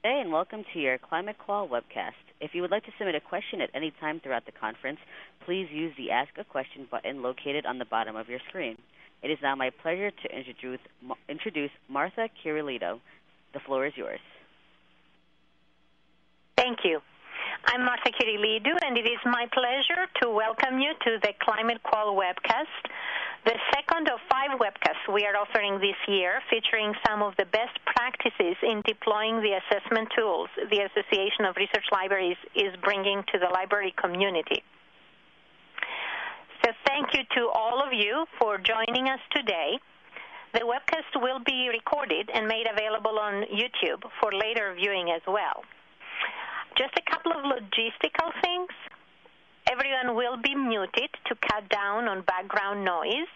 Hey, and welcome to your ClimateQUAL Webcast. If you would like to submit a question at any time throughout the conference, please use the Ask a Question button located on the bottom of your screen. It is now my pleasure to introduce Martha Cirilito. The floor is yours. Thank you. I'm Martha Cirilito, and it is my pleasure to welcome you to the ClimateQUAL Webcast, the second of 5 webcasts we are offering this year, featuring some of the best practices in deploying the assessment tools the Association of Research Libraries is bringing to the library community. So thank you to all of you for joining us today. The webcast will be recorded and made available on YouTube for later viewing as well. Just a couple of logistical things. Everyone will be muted to cut down on background noise.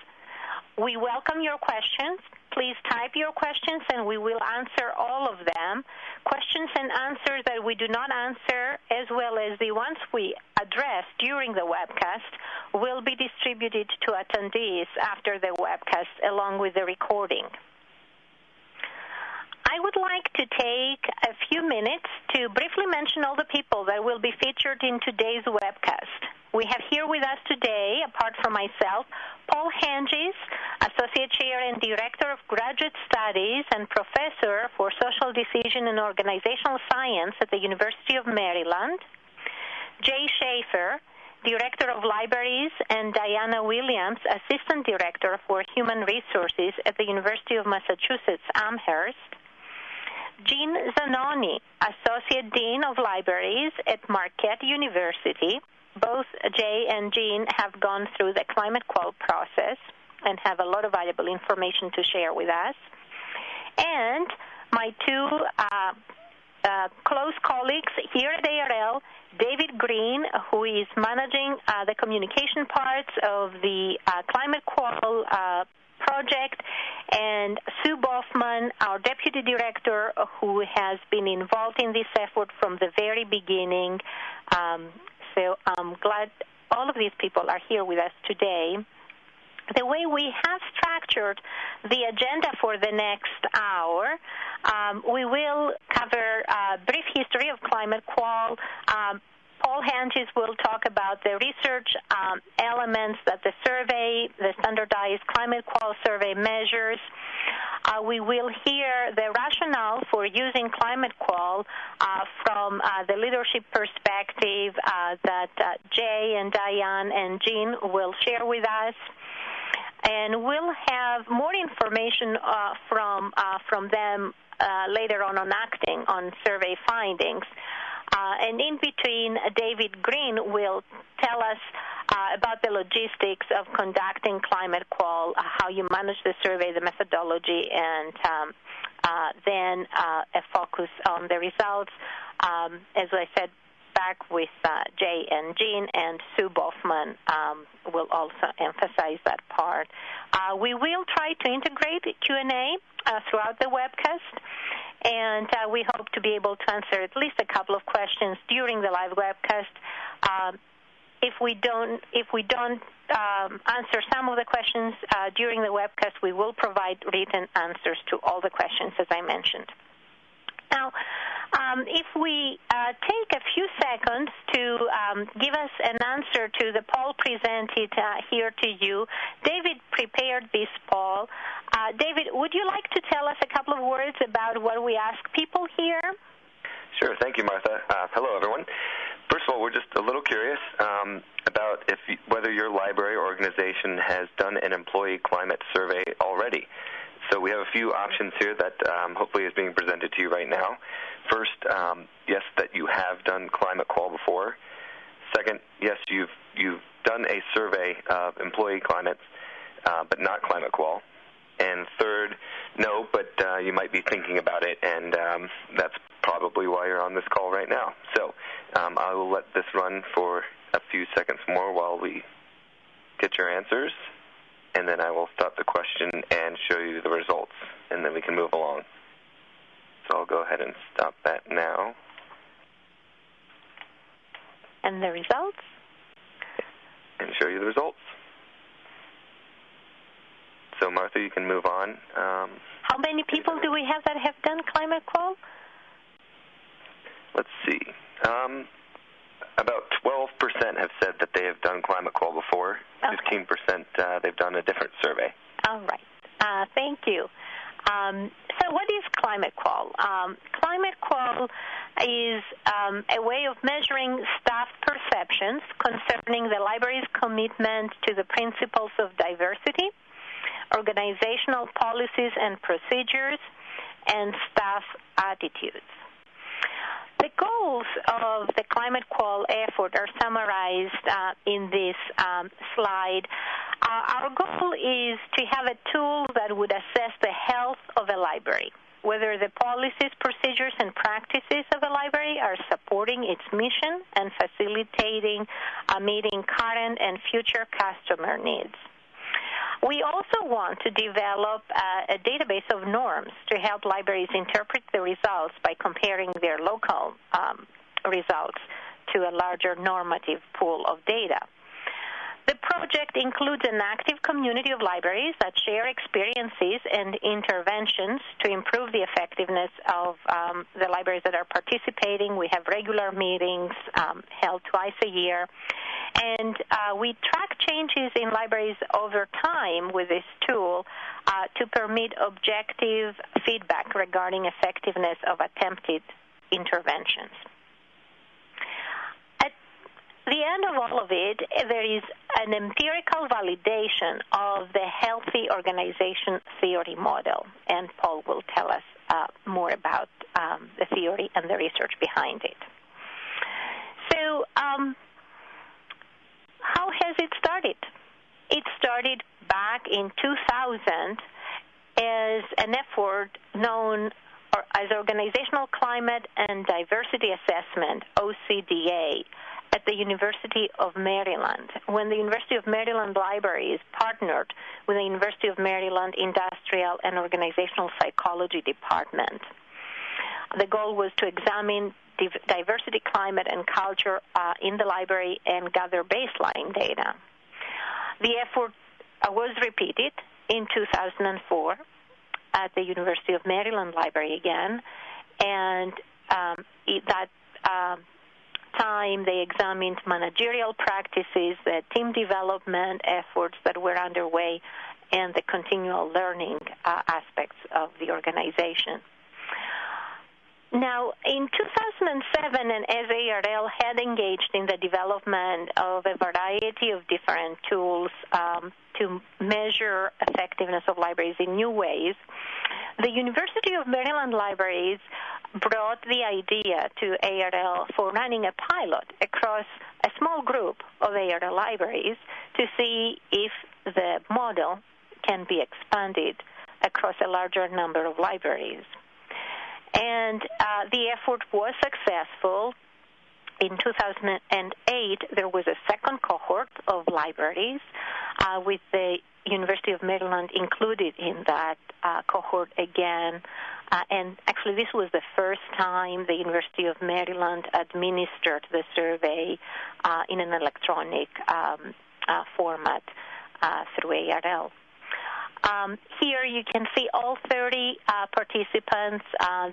We welcome your questions. Please type your questions and we will answer all of them. Questions and answers that we do not answer, as well as the ones we address during the webcast, will be distributed to attendees after the webcast along with the recording. I would like to take a few minutes to briefly mention all the people that will be featured in today's webcast. We have here with us today, apart from myself, Paul Hengis, Associate Chair and Director of Graduate Studies and Professor for Social Decision and Organizational Science at the University of Maryland, Jay Schafer, Director of Libraries, and Diana Williams, Assistant Director for Human Resources at the University of Massachusetts Amherst, Jean Zanoni, Associate Dean of Libraries at Marquette University. Both Jay and Jean have gone through the ClimateQUAL process and have a lot of valuable information to share with us. And my two close colleagues here at ARL, David Green, who is managing the communication parts of the ClimateQUAL project, and Sue Boffman, our Deputy Director, who has been involved in this effort from the very beginning. So I'm glad all of these people are here with us today. The way we have structured the agenda for the next hour, we will cover a brief history of ClimateQUAL. Paul Hengis will talk about the research elements that the survey, the standardized ClimateQUAL survey measures. We will hear the rationale for using ClimateQUAL from the leadership perspective that Jay and Diane and Jean will share with us. And we'll have more information from them later on acting on survey findings. And in between, David Green will tell us about the logistics of conducting ClimateQUAL, how you manage the survey, the methodology, and then a focus on the results. As I said, back with Jay and Jean, and Sue Boffman will also emphasize that part. We will try to integrate Q&A throughout the webcast, and we hope to be able to answer at least a couple of questions during the live webcast. If we don't answer some of the questions during the webcast, we will provide written answers to all the questions, as I mentioned. Now, if we take a few seconds to give us an answer to the poll presented here to you, David prepared this poll. David, would you like to tell us a couple of words about what we ask people here? Sure. Thank you, Martha. Hello, everyone. First of all, we're just a little curious about whether your library or organization has done an employee climate survey already. So we have a few options here that hopefully is being presented to you right now. First, yes, that you have done ClimateQUAL before. Second, yes, you've done a survey of employee climates, but not ClimateQUAL. And third, no, but you might be thinking about it, and that's probably why you're on this call right now. So I will let this run for a few seconds more while we get your answers, and then I will stop the question and show you the results, and then we can move along. So I'll go ahead and stop that now. And the results? And show you the results. So, Martha, you can move on. How many people do we have that have done ClimateQUAL? let's see. About 12% have said that they have done ClimateQUAL before. Okay. 15% they've done a different survey. All right. Thank you. So what is ClimateQUAL? ClimateQUAL is a way of measuring staff perceptions concerning the library's commitment to the principles of diversity, organizational policies and procedures, and staff attitudes. The goals of the ClimateQUAL effort are summarized in this slide. Our goal is to have a tool that would assess the health of a library, whether the policies, procedures, and practices of a library are supporting its mission and facilitating meeting current and future customer needs. We also want to develop a database of norms to help libraries interpret the results by comparing their local results to a larger normative pool of data. The project includes an active community of libraries that share experiences and interventions to improve the effectiveness of the libraries that are participating. We have regular meetings held twice a year. And we track changes in libraries over time with this tool to permit objective feedback regarding effectiveness of attempted interventions. At the end of all of it, there is an empirical validation of the healthy organization theory model, and Paul will tell us more about the theory and the research behind it. So, how has it started? It started back in 2000 as an effort known as Organizational Climate and Diversity Assessment, OCDA, at the University of Maryland, when the University of Maryland Libraries partnered with the University of Maryland Industrial and Organizational Psychology Department. The goal was to examine diversity, climate, and culture in the library and gather baseline data. The effort was repeated in 2004 at the University of Maryland Library again, and that time they examined managerial practices, the team development efforts that were underway, and the continual learning aspects of the organization. Now, in 2007, an SARL had engaged in the development of a variety of different tools to measure effectiveness of libraries in new ways. The University of Maryland Libraries brought the idea to ARL for running a pilot across a small group of ARL libraries to see if the model can be expanded across a larger number of libraries. And the effort was successful. In 2008, there was a second cohort of libraries with the University of Maryland included in that cohort again. And actually, this was the first time the University of Maryland administered the survey in an electronic format through ARL. Here you can see all 30 participants,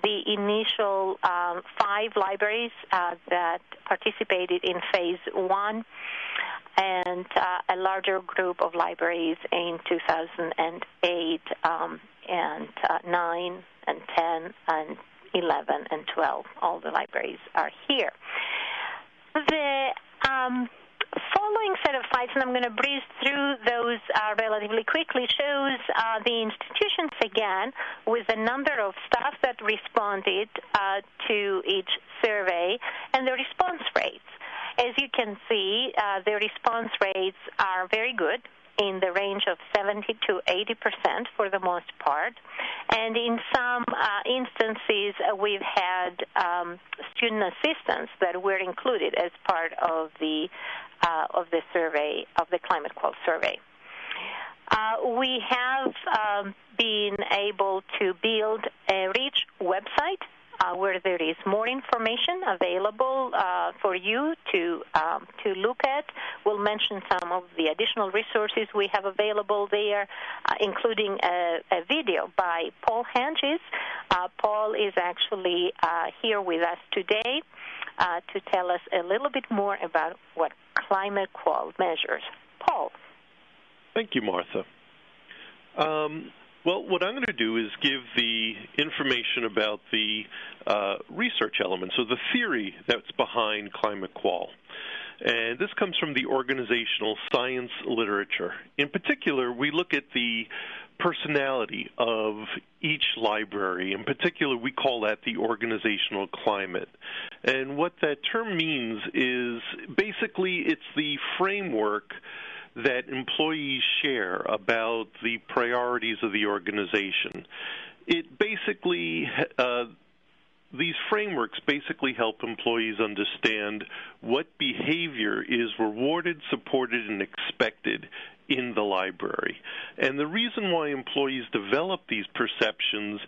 the initial 5 libraries that participated in Phase 1, and a larger group of libraries in 2008 and 9 and 10 and 11 and 12. All the libraries are here. The following set of slides, and I'm going to breeze through those relatively quickly, shows the institutions again with the number of staff that responded to each survey and the response rates. As you can see, the response rates are very good, in the range of 70 to 80% for the most part. And in some instances, we've had student assistants that were included as part of the survey, of the ClimateQUAL survey. We have been able to build a rich website where there is more information available for you to look at. We'll mention some of the additional resources we have available there, including a video by Paul Hanges Paul is actually here with us today to tell us a little bit more about what ClimateQUAL measures. Paul. Thank you, Martha. Well, what I'm going to do is give the information about the research elements, so the theory that's behind ClimateQUAL. And this comes from the organizational science literature. In particular, we look at the personality of each library. In particular, we call that the organizational climate. And what that term means is basically it's the framework that employees share about the priorities of the organization. It basically these frameworks basically help employees understand what behavior is rewarded, supported, and expected in the library. And the reason why employees develop these perceptions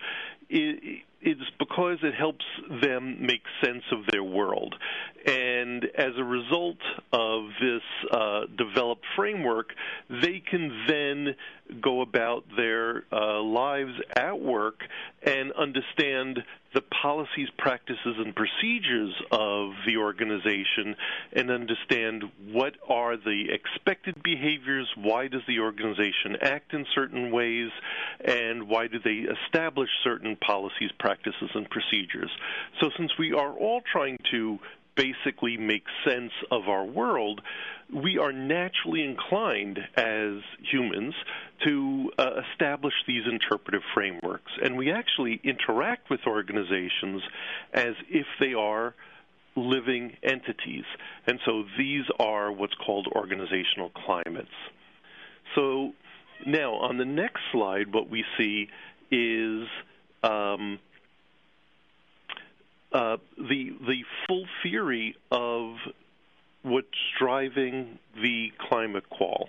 is because it helps them make sense of their world. And as a result of this developed framework, they can then go about their lives at work and understand the policies, practices, and procedures of the organization and understand what are the expected behaviors, why does the organization act in certain ways, and why do they establish certain policies, practices, and procedures. So since we are all trying to basically make sense of our world, we are naturally inclined as humans to establish these interpretive frameworks. And we actually interact with organizations as if they are living entities. And so these are what's called organizational climates. So now on the next slide, what we see is the full theory of what's driving the ClimateQUAL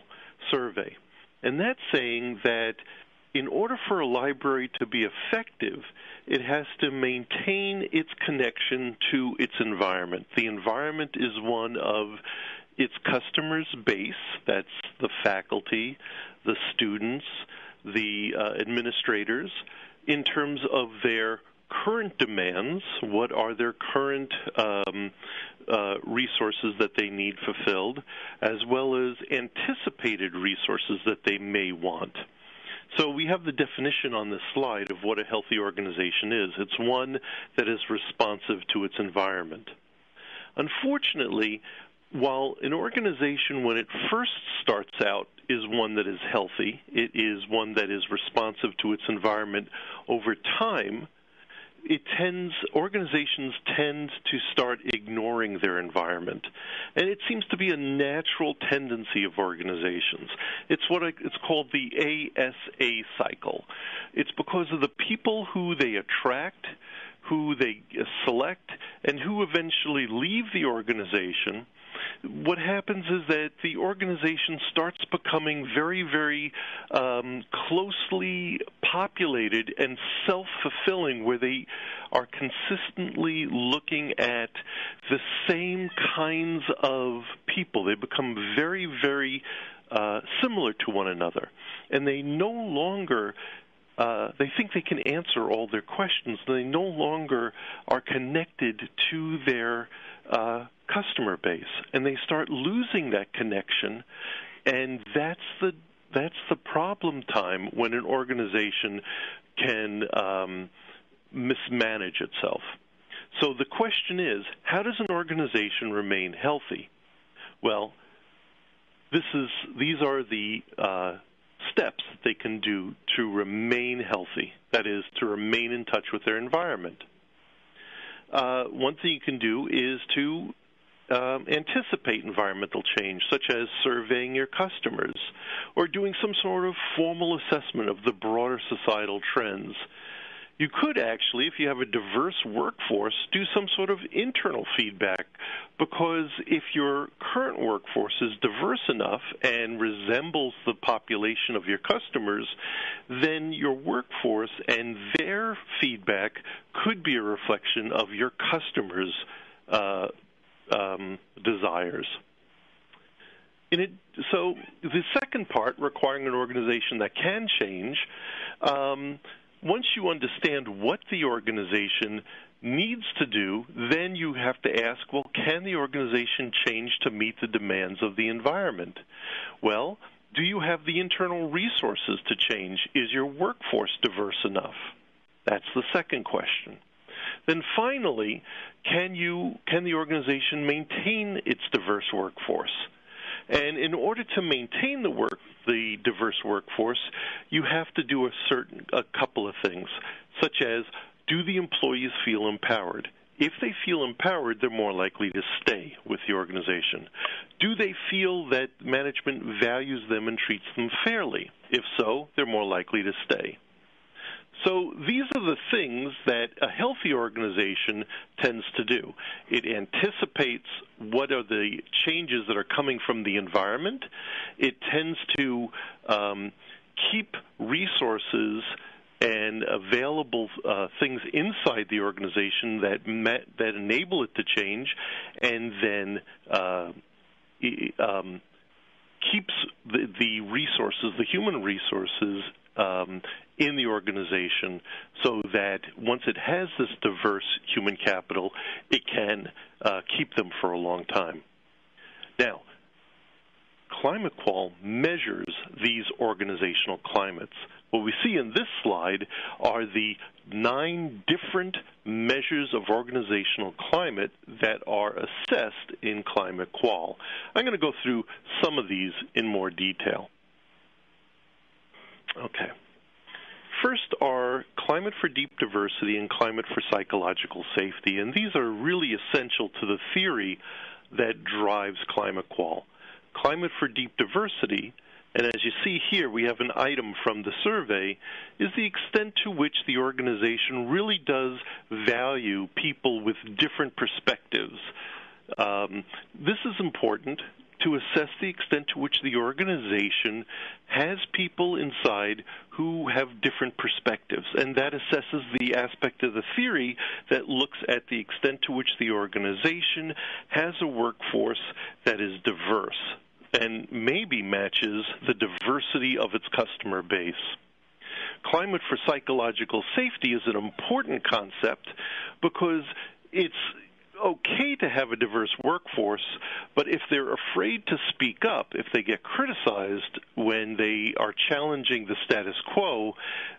survey. And that's saying that in order for a library to be effective, it has to maintain its connection to its environment. The environment is one of its customers' base, that's the faculty, the students, the administrators, in terms of their current demands, what are their current resources that they need fulfilled, as well as anticipated resources that they may want. So we have the definition on this slide of what a healthy organization is. It's one that is responsive to its environment. Unfortunately, while an organization, when it first starts out, is one that is healthy, it is one that is responsive to its environment over time, organizations tend to start ignoring their environment. And it seems to be a natural tendency of organizations. It's called the ASA cycle. It's because of the people who they attract, who they select, and who eventually leave the organization. What happens is that the organization starts becoming very, very closely populated and self-fulfilling, where they are consistently looking at the same kinds of people. They become very, very similar to one another. And they no longer they think they can answer all their questions. They no longer are connected to their customer base, and they start losing that connection, and that's the problem time when an organization can mismanage itself. So the question is, how does an organization remain healthy? Well, these are the steps that they can do to remain healthy, that is, to remain in touch with their environment. One thing you can do is to anticipate environmental change, such as surveying your customers or doing some sort of formal assessment of the broader societal trends. You could actually, if you have a diverse workforce, do some sort of internal feedback, because if your current workforce is diverse enough and resembles the population of your customers, then your workforce and their feedback could be a reflection of your customers' desires. So the second part, requiring an organization that can change, once you understand what the organization needs to do, then you have to ask, well, can the organization change to meet the demands of the environment? Well, do you have the internal resources to change? Is your workforce diverse enough? That's the second question. Then finally, can the organization maintain its diverse workforce? And in order to maintain the diverse workforce, you have to do a couple of things, such as, do the employees feel empowered? If they feel empowered, they're more likely to stay with the organization. Do they feel that management values them and treats them fairly? If so, they're more likely to stay. So these are the things that a healthy organization tends to do. It anticipates what are the changes that are coming from the environment. It tends to keep resources and available things inside the organization that enable it to change, and then keeps the resources, the human resources, in the organization, so that once it has this diverse human capital, it can keep them for a long time. Now, ClimateQUAL measures these organizational climates. What we see in this slide are the 9 different measures of organizational climate that are assessed in ClimateQUAL. I'm going to go through some of these in more detail. Okay. First are climate for deep diversity and climate for psychological safety, and these are really essential to the theory that drives ClimateQUAL. Climate for deep diversity, and as you see here, we have an item from the survey, is the extent to which the organization really does value people with different perspectives. This is important to assess the extent to which the organization has people inside who have different perspectives, and that assesses the aspect of the theory that looks at the extent to which the organization has a workforce that is diverse and maybe matches the diversity of its customer base. Climate for psychological safety is an important concept because it's okay to have a diverse workforce, but if they're afraid to speak up, if they get criticized when they are challenging the status quo,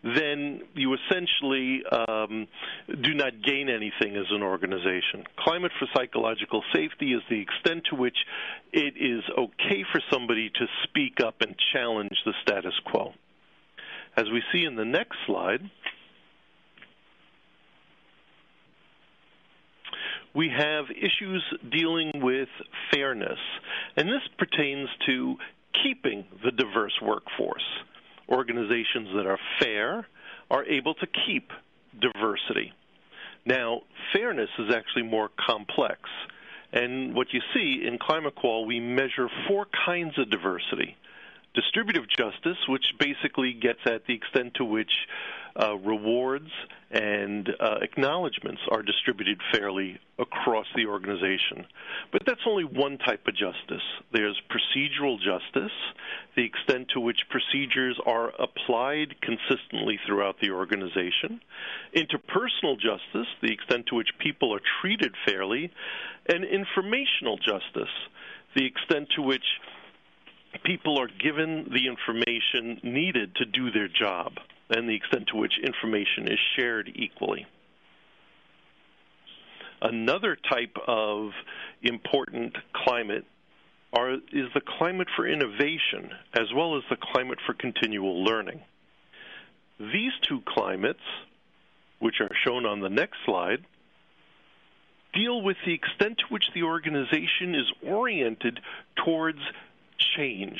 then you essentially do not gain anything as an organization. Climate for psychological safety is the extent to which it is okay for somebody to speak up and challenge the status quo. As we see in the next slide, we have issues dealing with fairness, and this pertains to keeping the diverse workforce. Organizations that are fair are able to keep diversity. Now, fairness is actually more complex, and what you see in ClimateQUAL, we measure 4 kinds of diversity. Distributive justice, which basically gets at the extent to which rewards and acknowledgments are distributed fairly across the organization. But that's only one type of justice. There's procedural justice, the extent to which procedures are applied consistently throughout the organization. Interpersonal justice, the extent to which people are treated fairly. And informational justice, the extent to which people are given the information needed to do their job, and the extent to which information is shared equally. Another type of important climate is the climate for innovation, as well as the climate for continual learning. These 2 climates, which are shown on the next slide, deal with the extent to which the organization is oriented towards change.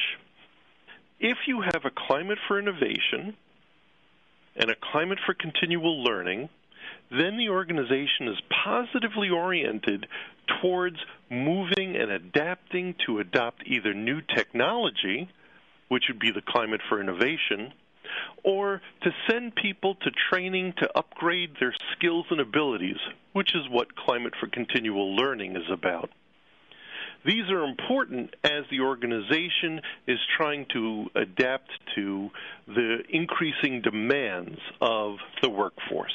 If you have a climate for innovation and a climate for continual learning, then the organization is positively oriented towards moving and adapting to adopt either new technology, which would be the climate for innovation, or to send people to training to upgrade their skills and abilities, which is what climate for continual learning is about. these are important as the organization is trying to adapt to the increasing demands of the workforce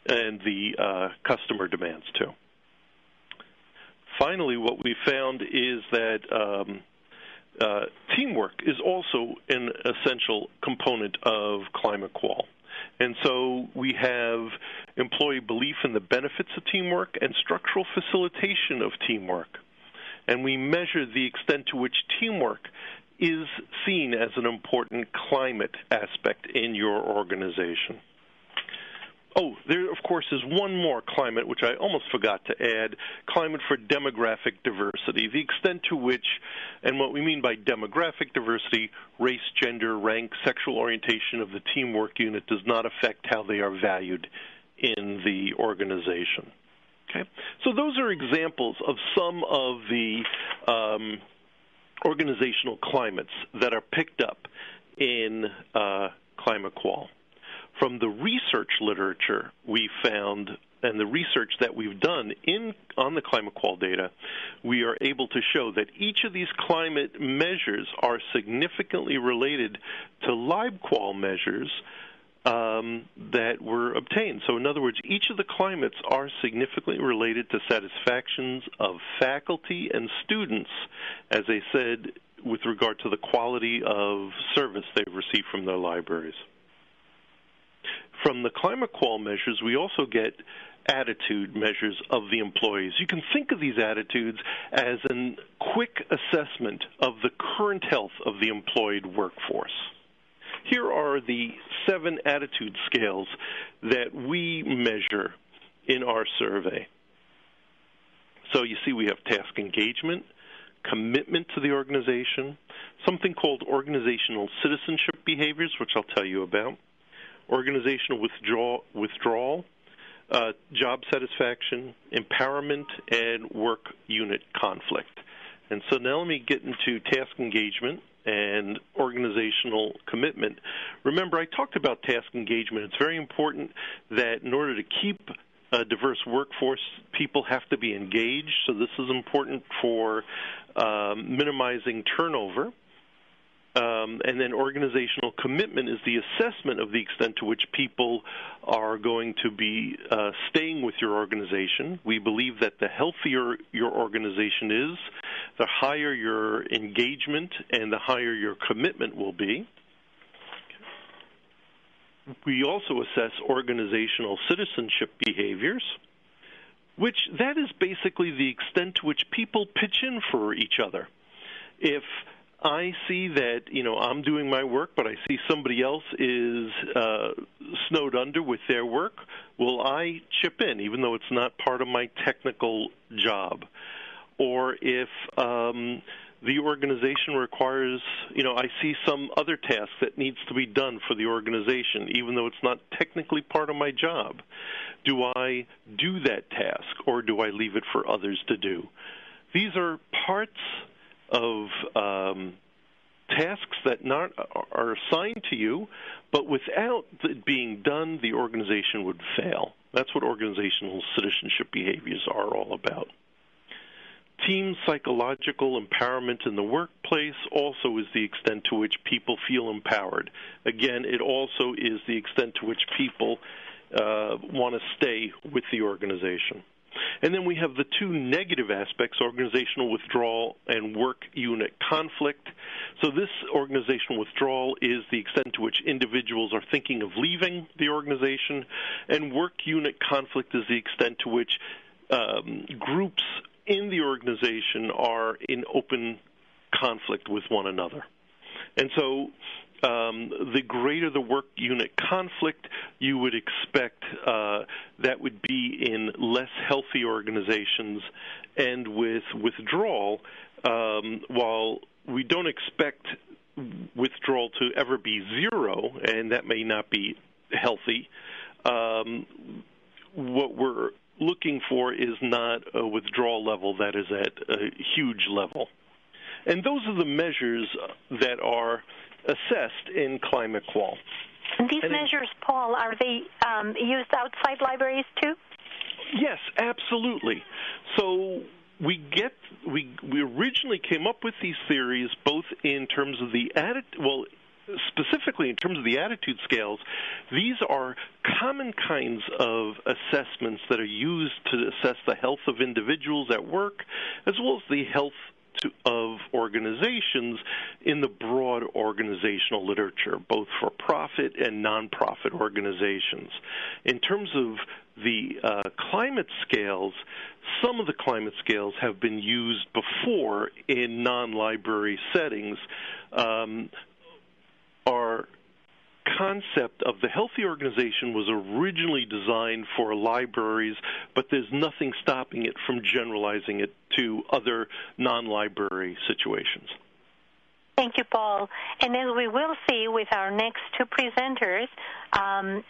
and the customer demands, too. Finally, what we found is that teamwork is also an essential component of ClimateQUAL. And so we have employee belief in the benefits of teamwork and structural facilitation of teamwork. And we measure the extent to which teamwork is seen as an important climate aspect in your organization. Oh, there, of course, is one more climate, which I almost forgot to add, climate for demographic diversity, the extent to which, and what we mean by demographic diversity, race, gender, rank, sexual orientation of the teamwork unit does not affect how they are valued in the organization. Okay? So those are examples of some of the organizational climates that are picked up in ClimateQUAL. From the research literature we found and the research that we've done on the ClimateQUAL data, we are able to show that each of these climate measures are significantly related to LibQUAL measures that were obtained. So in other words, each of the climates are significantly related to satisfactions of faculty and students, as I said, with regard to the quality of service they've received from their libraries. From the ClimateQUAL measures, we also get attitude measures of the employees. You can think of these attitudes as a quick assessment of the current health of the employed workforce. Here are the 7 attitude scales that we measure in our survey. So you see we have task engagement, commitment to the organization, something called organizational citizenship behaviors, which I'll tell you about, organizational withdrawal, job satisfaction, empowerment, and work unit conflict. And so now let me get into task engagement and organizational commitment. Remember, I talked about task engagement. It's very important that in order to keep a diverse workforce, people have to be engaged. So this is important for minimizing turnover. And then organizational commitment is the assessment of the extent to which people are going to be staying with your organization. We believe that the healthier your organization is, the higher your engagement and the higher your commitment will be. We also assess organizational citizenship behaviors, which that is basically the extent to which people pitch in for each other. If I see that, I'm doing my work, but I see somebody else is snowed under with their work, will I chip in, even though it's not part of my technical job? Or if the organization requires, I see some other task that needs to be done for the organization, even though it's not technically part of my job, do I do that task, or do I leave it for others to do? These are parts of tasks that are assigned to you, but without it being done, the organization would fail. That's what organizational citizenship behaviors are all about. Team psychological empowerment in the workplace also is the extent to which people feel empowered. Again, it also is the extent to which people want to stay with the organization. And then we have the 2 negative aspects, organizational withdrawal and work unit conflict. So this organizational withdrawal is the extent to which individuals are thinking of leaving the organization, and work unit conflict is the extent to which groups in the organization are in open conflict with one another. And so the greater the work unit conflict, you would expect that would be in less healthy organizations. And with withdrawal, while we don't expect withdrawal to ever be zero, and that may not be healthy, what we're looking for is not a withdrawal level that is at a huge level. And those are the measures that are assessed in ClimateQUAL. And these measures, Paul, are they used outside libraries too? Yes, absolutely. So we originally came up with these theories both in terms of the specifically in terms of the attitude scales. These are common kinds of assessments that are used to assess the health of individuals at work, as well as the health of organizations in the broad organizational literature, both for profit and nonprofit organizations. In terms of the climate scales, some of the climate scales have been used before in non-library settings. Our concept of the healthy organization was originally designed for libraries, but there's nothing stopping it from generalizing it to other non-library situations. Thank you, Paul. And as we will see with our next two presenters,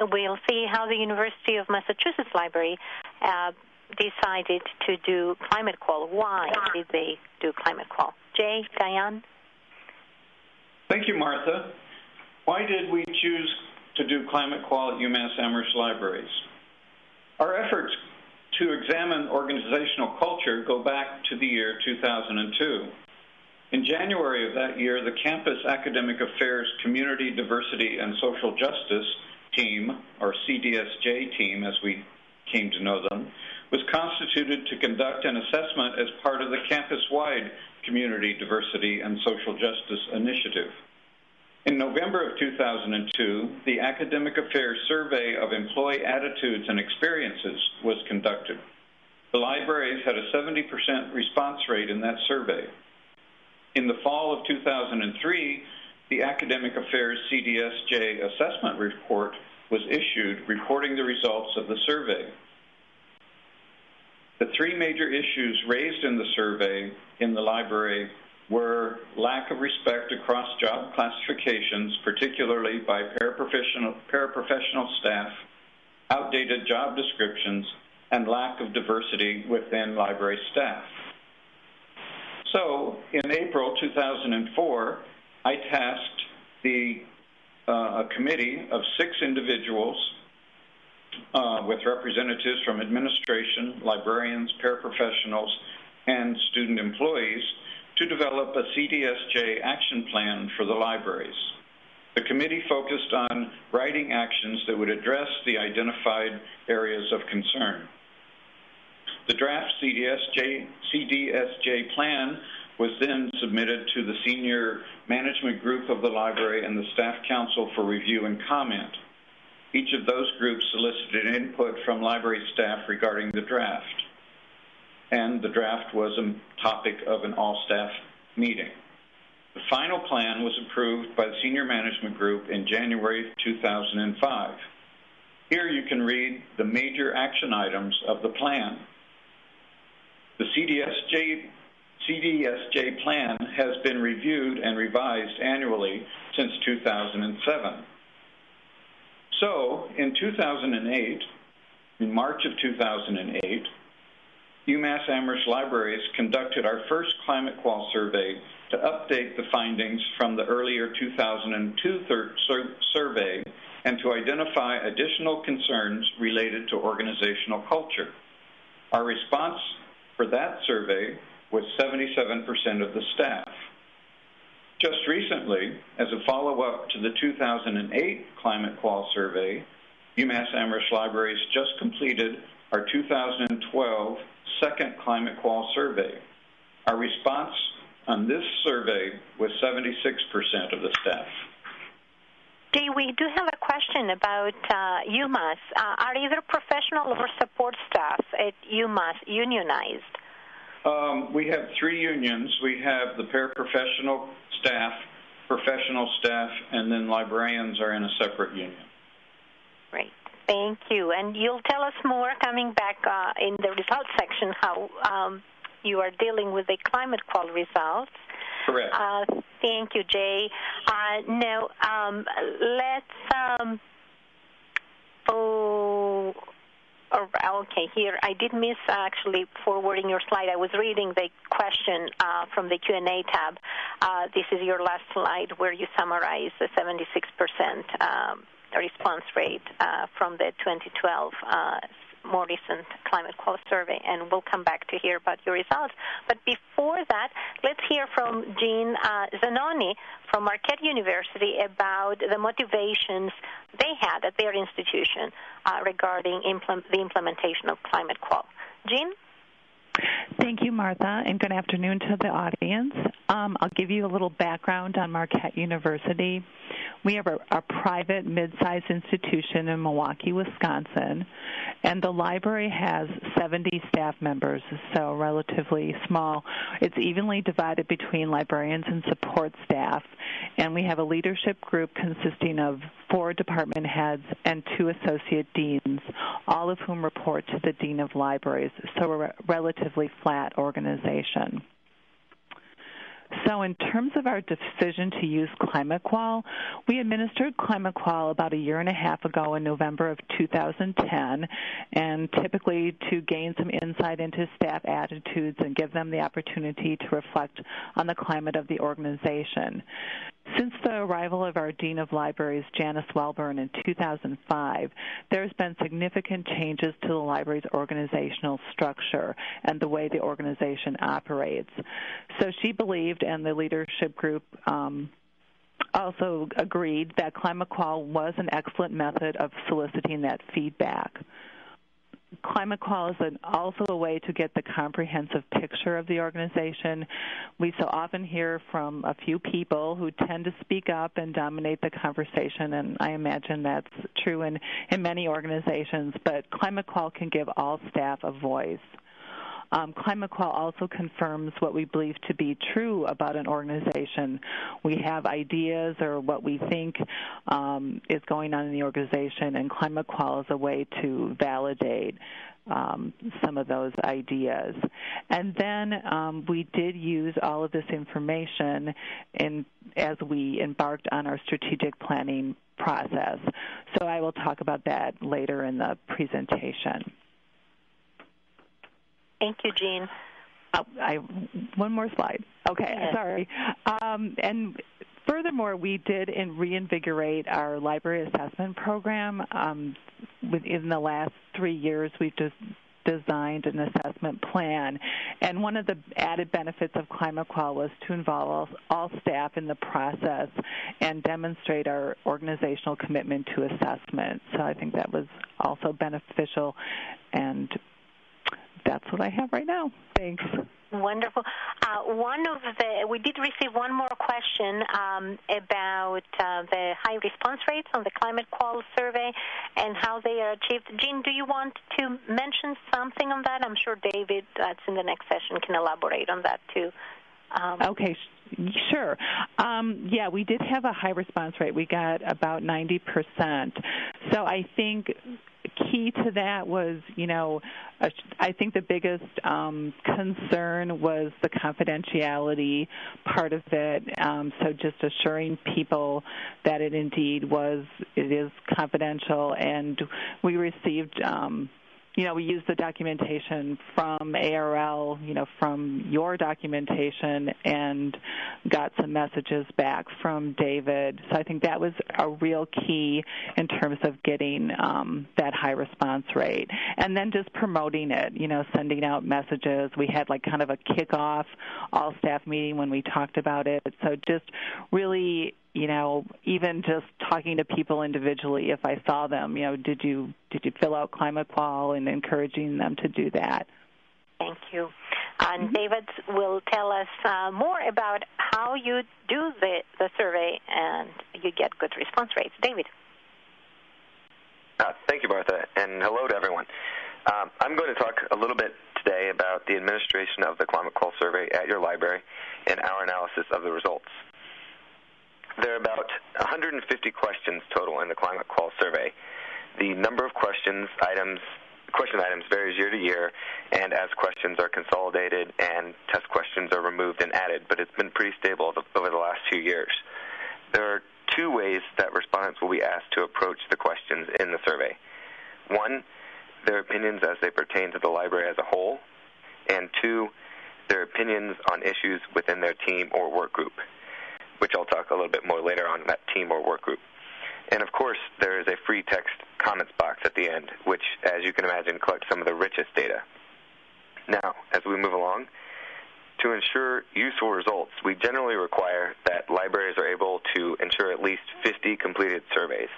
we'll see how the University of Massachusetts Library decided to do ClimateQUAL. Why did they do ClimateQUAL? Jay, Diane? Thank you, Martha. Why did we choose to do ClimateQUAL at UMass Amherst Libraries? Our efforts to examine organizational culture go back to the year 2002. In January of that year, the Campus Academic Affairs Community Diversity and Social Justice Team, or CDSJ team as we came to know them, was constituted to conduct an assessment as part of the campus-wide Community Diversity and Social Justice Initiative. In November of 2002, the Academic Affairs Survey of Employee Attitudes and Experiences was conducted. The libraries had a 70% response rate in that survey. In the fall of 2003, the Academic Affairs CDSJ assessment report was issued reporting the results of the survey. The three major issues raised in the survey in the library were lack of respect across job classifications, particularly by paraprofessional staff, outdated job descriptions, and lack of diversity within library staff. So, in April 2004, I tasked a committee of 6 individuals with representatives from administration, librarians, paraprofessionals, and student employees to develop a CDSJ action plan for the libraries. The committee focused on writing actions that would address the identified areas of concern. The draft CDSJ plan was then submitted to the senior management group of the library and the staff council for review and comment. Each of those groups solicited input from library staff regarding the draft, and the draft was a topic of an all-staff meeting. The final plan was approved by the senior management group in January 2005. Here you can read the major action items of the plan. The CDSJ plan has been reviewed and revised annually since 2007. So, in 2008, in March of 2008, UMass Amherst Libraries conducted our first ClimateQUAL survey to update the findings from the earlier 2002 survey and to identify additional concerns related to organizational culture. Our response for that survey was 77% of the staff. Just recently, as a follow-up to the 2008 ClimateQUAL survey, UMass Amherst Libraries just completed our 2012 second ClimateQUAL survey. Our response on this survey was 76% of the staff. Jay, we do have a question about UMass. Are either professional or support staff at UMass unionized? We have 3 unions. We have the paraprofessional staff, professional staff, and then librarians are in a separate union. Great. Thank you. And you'll tell us more coming back in the results section how you are dealing with the ClimateQUAL results. Correct. Thank you, Jay. Now, let's okay, here, I did miss actually forwarding your slide. I was reading the question from the Q&A tab. This is your last slide where you summarize the 76% response rate from the 2012 more recent ClimateQUAL survey, and we'll come back to hear about your results. But before that, let's hear from Jean Zanoni from Marquette University about the motivations they had at their institution regarding the implementation of ClimateQUAL. Jean? Thank you, Martha, and good afternoon to the audience. I'll give you a little background on Marquette University. We have a private mid-sized institution in Milwaukee, Wisconsin, and the library has 70 staff members, so relatively small. It's evenly divided between librarians and support staff, and we have a leadership group consisting of 4 department heads and 2 associate deans, all of whom report to the dean of libraries, so we're a relatively flat organization. So in terms of our decision to use ClimateQUAL, we administered ClimateQUAL about a year and a half ago in November of 2010, and typically to gain some insight into staff attitudes and give them the opportunity to reflect on the climate of the organization. Since the arrival of our Dean of Libraries, Janice Welburn, in 2005, there's been significant changes to the library's organizational structure and the way the organization operates. So she believed, and the leadership group also agreed, that ClimateQUAL was an excellent method of soliciting that feedback. ClimateQUAL is also a way to get the comprehensive picture of the organization. We so often hear from a few people who tend to speak up and dominate the conversation, and I imagine that's true in many organizations, but ClimateQUAL can give all staff a voice. ClimateQUAL also confirms what we believe to be true about an organization. We have ideas or what we think is going on in the organization, and ClimateQUAL is a way to validate some of those ideas. And then we did use all of this information as we embarked on our strategic planning process. So I will talk about that later in the presentation. Thank you, Jean. One more slide. Okay, yes. Sorry. And furthermore, we did reinvigorate our library assessment program. Within the last 3 years, we've just designed an assessment plan. And one of the added benefits of ClimateQUAL was to involve all staff in the process and demonstrate our organizational commitment to assessment. So I think that was also beneficial, and that's what I have right now. Thanks. Wonderful. We did receive one more question about the high response rates on the ClimateQUAL survey and how they are achieved. Jean, do you want to mention something on that? I'm sure David, that's in the next session, can elaborate on that too. Okay, sure. Yeah, we did have a high response rate. We got about 90%. So I think key to that was, I think the biggest concern was the confidentiality part of it. So just assuring people that it is confidential. And we received, we used the documentation from ARL, from your documentation, and got some messages back from David. So I think that was a real key in terms of getting that high response rate. And then just promoting it, sending out messages. We had kind of a kickoff all-staff meeting when we talked about it. So just really, even just talking to people individually, if I saw them, did you fill out ClimateQUAL, and encouraging them to do that. Thank you. And David will tell us more about how you do the survey and you get good response rates. David. Thank you, Martha, and hello to everyone. I'm going to talk a little bit today about the administration of the ClimateQUAL survey at your library and our analysis of the results. There are about 150 questions total in the ClimateQUAL survey. The number of question items varies year to year, and as questions are consolidated and test questions are removed and added, but it's been pretty stable over the last few years. There are 2 ways that respondents will be asked to approach the questions in the survey. 1, their opinions as they pertain to the library as a whole, and 2, their opinions on issues within their team or work group, which I'll talk a little bit more later on, that team or work group. And, of course, there is a free text comments box at the end, which, as you can imagine, collects some of the richest data. Now, as we move along, to ensure useful results, we generally require that libraries are able to ensure at least 50 completed surveys.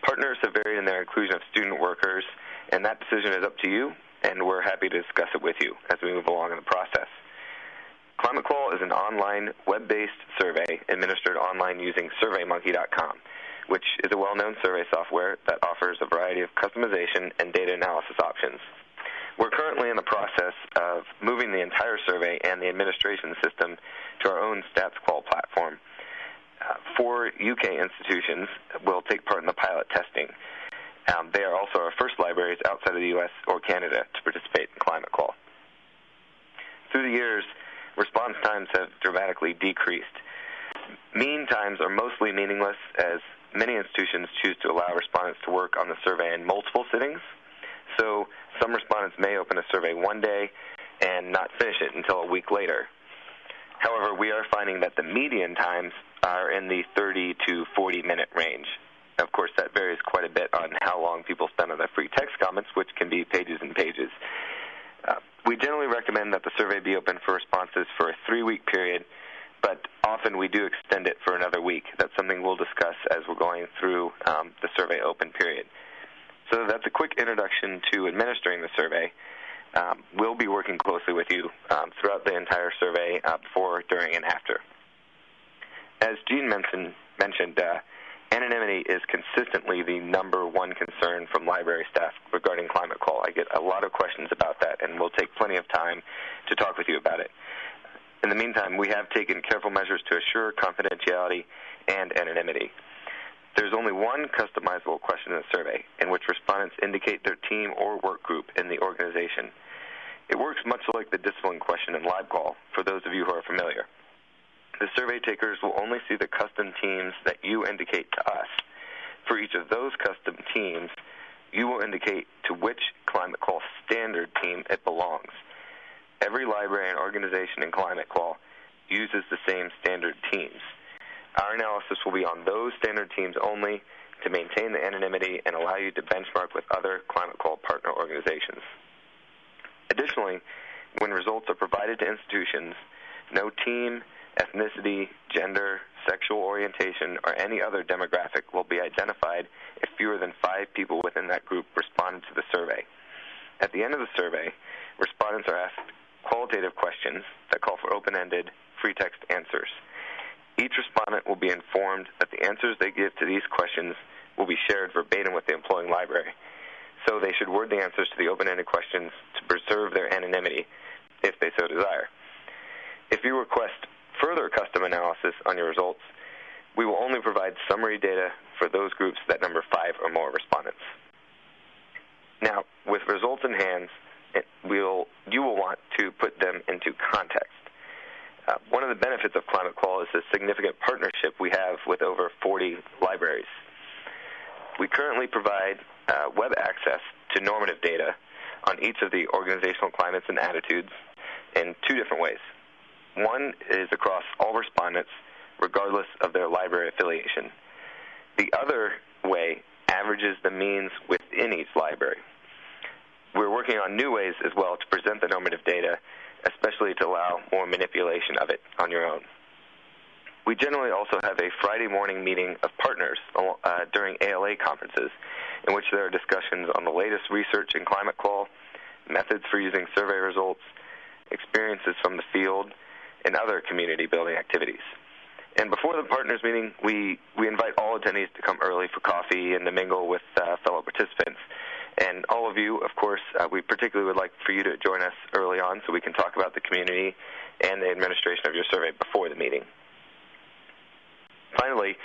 Partners have varied in their inclusion of student workers, and that decision is up to you, and we're happy to discuss it with you as we move along in the process. ClimateQUAL is an online, web-based survey administered online using SurveyMonkey.com, which is a well-known survey software that offers a variety of customization and data analysis options. We're currently in the process of moving the entire survey and the administration system to our own StatsQual platform. 4 UK institutions will take part in the pilot testing. They are also our first libraries outside of the U.S. or Canada to participate in ClimateQUAL. Through the years, response times have dramatically decreased. Mean times are mostly meaningless, as many institutions choose to allow respondents to work on the survey in multiple sittings. So some respondents may open a survey one day and not finish it until a week later. However, we are finding that the median times are in the 30 to 40-minute range. Of course, that varies quite a bit on how long people spend on their free text comments, which can be pages and pages. We generally recommend that the survey be open for responses for a 3-week period, but often we do extend it for another week. That's something we'll discuss as we're going through the survey open period. So that's a quick introduction to administering the survey. We'll be working closely with you throughout the entire survey, before, during, and after. As Gene mentioned, anonymity is consistently the number one concern from library staff regarding ClimateQUAL. I get a lot of questions about that, and we'll take plenty of time to talk with you about it. In the meantime, we have taken careful measures to assure confidentiality and anonymity. There's only one customizable question in the survey, in which respondents indicate their team or work group in the organization. It works much like the discipline question in LiveQual, for those of you who are familiar. The survey takers will only see the custom teams that you indicate to us. For each of those custom teams, you will indicate to which ClimateQUAL standard team it belongs. Every library and organization in ClimateQUAL uses the same standard teams. Our analysis will be on those standard teams only to maintain the anonymity and allow you to benchmark with other ClimateQUAL partner organizations. Additionally, when results are provided to institutions, no team, ethnicity, gender, sexual orientation, or any other demographic will be identified if fewer than 5 people within that group responded to the survey. At the end of the survey, respondents are asked qualitative questions that call for open-ended, free-text answers. Each respondent will be informed that the answers they give to these questions will be shared verbatim with the employing library, so they should word the answers to the open-ended questions to preserve their anonymity if they so desire. If you request further custom analysis on your results, we will only provide summary data for those groups that number 5 or more respondents. Now, with results in hand, you will want to put them into context. One of the benefits of ClimateQUAL is the significant partnership we have with over 40 libraries. We currently provide web access to normative data on each of the organizational climates and attitudes in 2 different ways. One is across all respondents, regardless of their library affiliation. The other way averages the means within each library. We're working on new ways as well to present the normative data, especially to allow more manipulation of it on your own. We generally also have a Friday morning meeting of partners during ALA conferences, in which there are discussions on the latest research in ClimateQUAL, methods for using survey results, experiences from the field, and other community-building activities. And before the partners meeting, we invite all attendees to come early for coffee and to mingle with fellow participants. And all of you, of course, we particularly would like for you to join us early on so we can talk about the community and the administration of your survey before the meeting. Finally,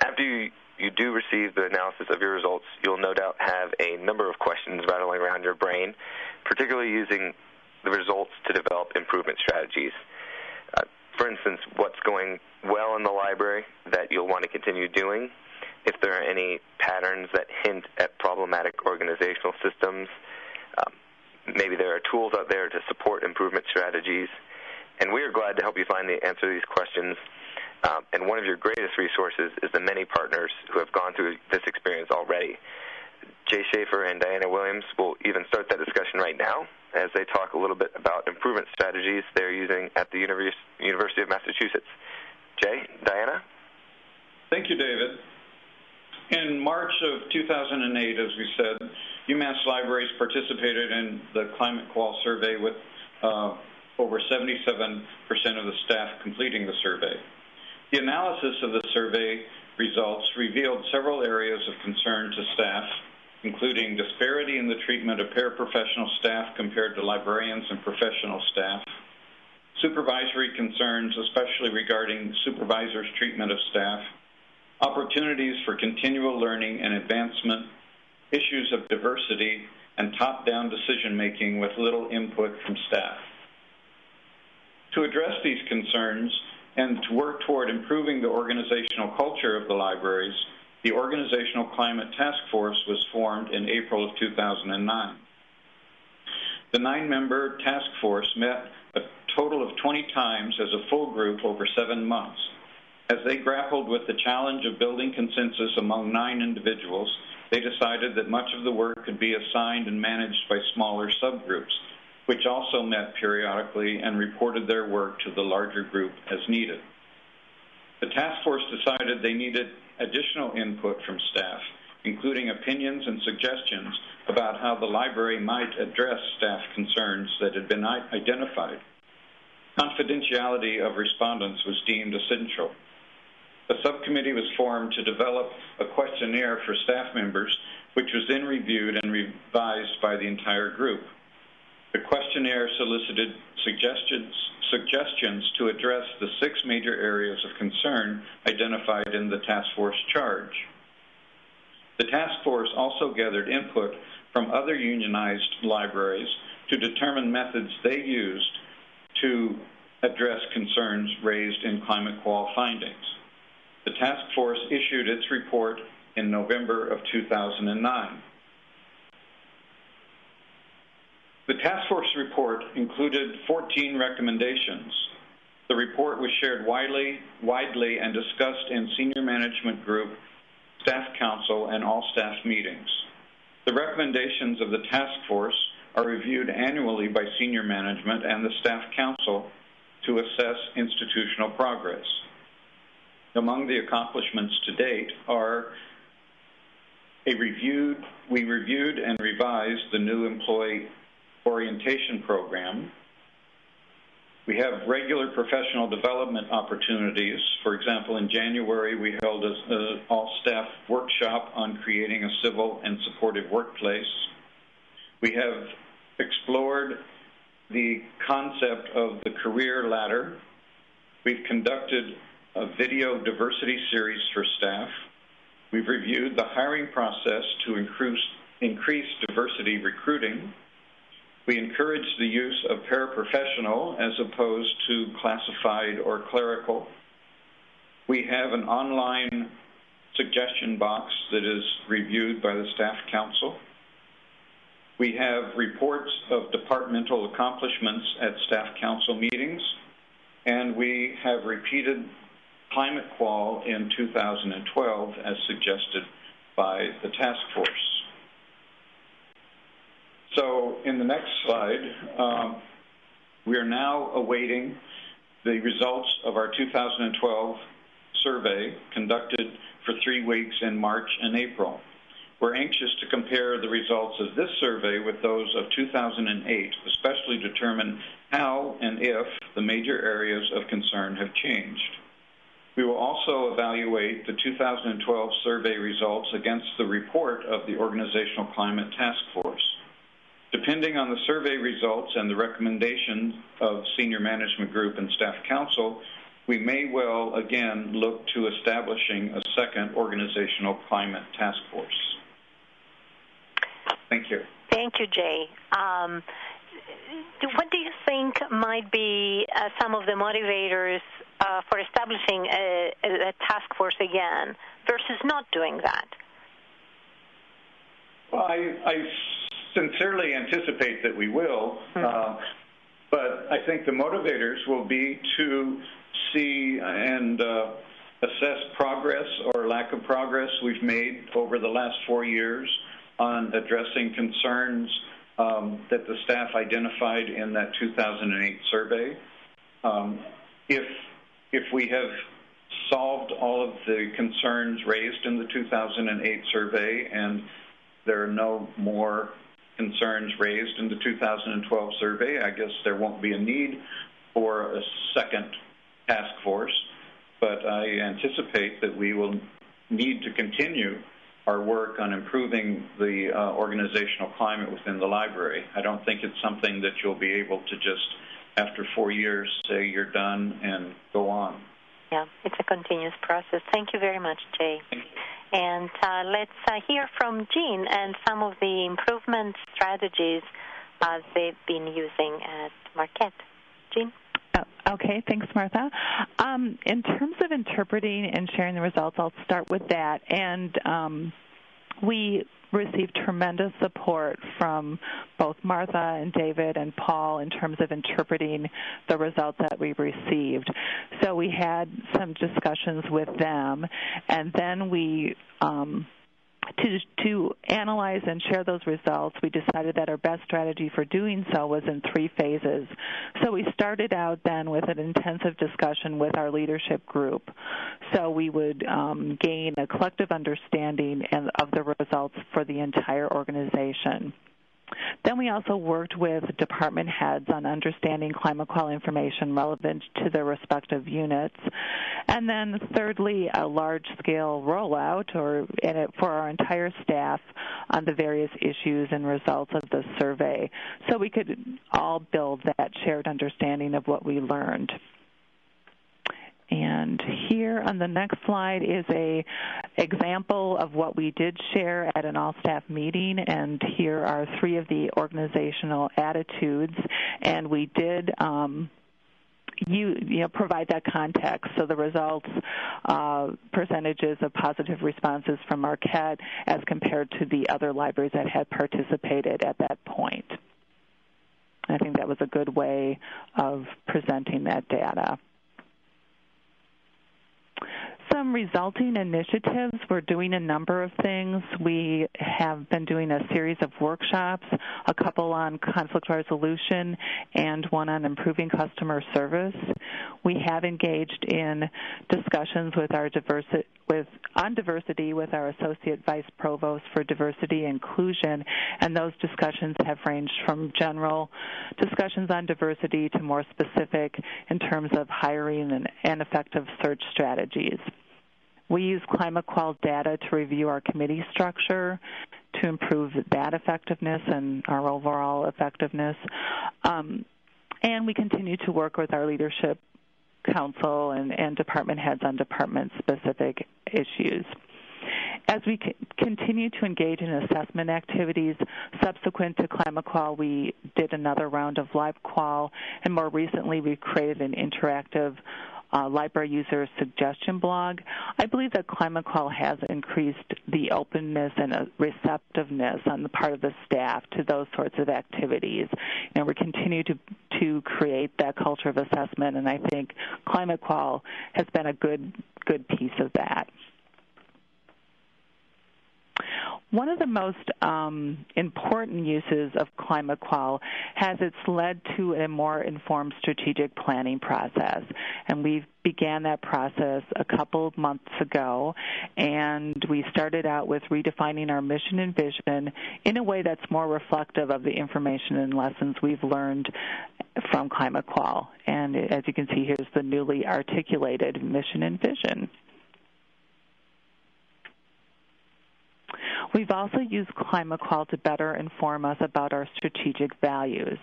after you do receive the analysis of your results, you'll no doubt have a number of questions rattling around your brain, particularly using the results to develop improvement strategies. For instance, what's going well in the library that you'll want to continue doing, if there are any patterns that hint at problematic organizational systems. Maybe there are tools out there to support improvement strategies. And we are glad to help you find the answer to these questions. And one of your greatest resources is the many partners who have gone through this experience already. Jay Schafer and Diana Williams will even start that discussion right now as they talk a little bit about improvement strategies they're using at the University of Massachusetts. Jay, Diana? Thank you, David. In March of 2008, as we said, UMass Libraries participated in the ClimateQUAL survey with over 77% of the staff completing the survey. The analysis of the survey results revealed several areas of concern to staff, including disparity in the treatment of paraprofessional staff compared to librarians and professional staff, supervisory concerns, especially regarding supervisors' treatment of staff, opportunities for continual learning and advancement, issues of diversity, and top-down decision-making with little input from staff. To address these concerns and to work toward improving the organizational culture of the libraries, the Organizational Climate Task Force was formed in April of 2009. The 9-member task force met a total of 20 times as a full group over 7 months. As they grappled with the challenge of building consensus among 9 individuals, they decided that much of the work could be assigned and managed by smaller subgroups, which also met periodically and reported their work to the larger group as needed. The task force decided they needed additional input from staff, including opinions and suggestions about how the library might address staff concerns that had been identified. Confidentiality of respondents was deemed essential. A subcommittee was formed to develop a questionnaire for staff members, which was then reviewed and revised by the entire group. The questionnaire solicited suggestions to address the 6 major areas of concern identified in the task force charge. The task force also gathered input from other unionized libraries to determine methods they used to address concerns raised in ClimateQUAL findings. The task force issued its report in November of 2009. The task force report included 14 recommendations. The report was shared widely and discussed in senior management group, staff council, and all staff meetings. The recommendations of the task force are reviewed annually by senior management and the staff council to assess institutional progress. Among the accomplishments to date are we reviewed and revised the new employee orientation program. We have regular professional development opportunities. For example, in January, we held an all-staff workshop on creating a civil and supportive workplace. We have explored the concept of the career ladder. We've conducted a video diversity series for staff. We've reviewed the hiring process to increase diversity recruiting. We encourage the use of paraprofessional as opposed to classified or clerical. We have an online suggestion box that is reviewed by the staff council. We have reports of departmental accomplishments at staff council meetings, and we have repeated ClimateQUAL in 2012 as suggested by the task force. So in the next slide, we are now awaiting the results of our 2012 survey conducted for 3 weeks in March and April. We're anxious to compare the results of this survey with those of 2008, especially determine how and if the major areas of concern have changed. We will also evaluate the 2012 survey results against the report of the Organizational Climate Task Force. Depending on the survey results and the recommendations of Senior Management Group and Staff Council, we may well again look to establishing a second Organizational Climate Task Force. Thank you. Thank you, Jay. What do you think might be some of the motivators for establishing a task force again versus not doing that? Well, I sincerely anticipate that we will, but I think the motivators will be to see and assess progress or lack of progress we've made over the last 4 years, on addressing concerns that the staff identified in that 2008 survey. If we have solved all of the concerns raised in the 2008 survey and there are no more concerns raised in the 2012 survey, I guess there won't be a need for a second task force, but I anticipate that we will need to continue our work on improving the organizational climate within the library. I don't think it's something that you'll be able to just, after 4 years, say you're done and go on. Yeah, it's a continuous process. Thank you very much, Jay. And let's hear from Jean and some of the improvement strategies they've been using at Marquette. Jean? Okay, thanks, Martha. In terms of interpreting and sharing the results, I'll start with that. And we received tremendous support from both Martha and David and Paul in terms of interpreting the results that we received. So we had some discussions with them, and then we to analyze and share those results, we decided that our best strategy for doing so was in 3 phases. So we started out then with an intensive discussion with our leadership group. So we would gain a collective understanding of the results for the entire organization. Then we also worked with department heads on understanding ClimateQUAL information relevant to their respective units. And then thirdly, a large-scale rollout for our entire staff on the various issues and results of the survey, so we could all build that shared understanding of what we learned. And here on the next slide is an example of what we did share at an all-staff meeting, and here are 3 of the organizational attitudes, and we did provide that context. So the results, percentages of positive responses from Marquette as compared to the other libraries that had participated at that point. I think that was a good way of presenting that data. Some resulting initiatives, we're doing a number of things. We have been doing a series of workshops, a couple on conflict resolution and one on improving customer service. We have engaged in discussions with our on diversity with our Associate Vice Provost for Diversity and Inclusion, and those discussions have ranged from general discussions on diversity to more specific in terms of hiring and effective search strategies. We use ClimateQUAL data to review our committee structure to improve that effectiveness and our overall effectiveness. And we continue to work with our leadership council and department heads on department-specific issues. As we continue to engage in assessment activities, subsequent to ClimateQUAL, we did another round of LiveQUAL, and more recently we created an interactive library user suggestion blog. I believe that ClimateQUAL has increased the openness and receptiveness on the part of the staff to those sorts of activities. And we continue to create that culture of assessment, and I think ClimateQUAL has been a good piece of that. One of the most important uses of ClimateQUAL has it's led to a more informed strategic planning process, and we began that process a couple of months ago, and we started out with redefining our mission and vision in a way that's more reflective of the information and lessons we've learned from ClimateQUAL. And as you can see, here's the newly articulated mission and vision. We've also used ClimateQUAL to better inform us about our strategic values.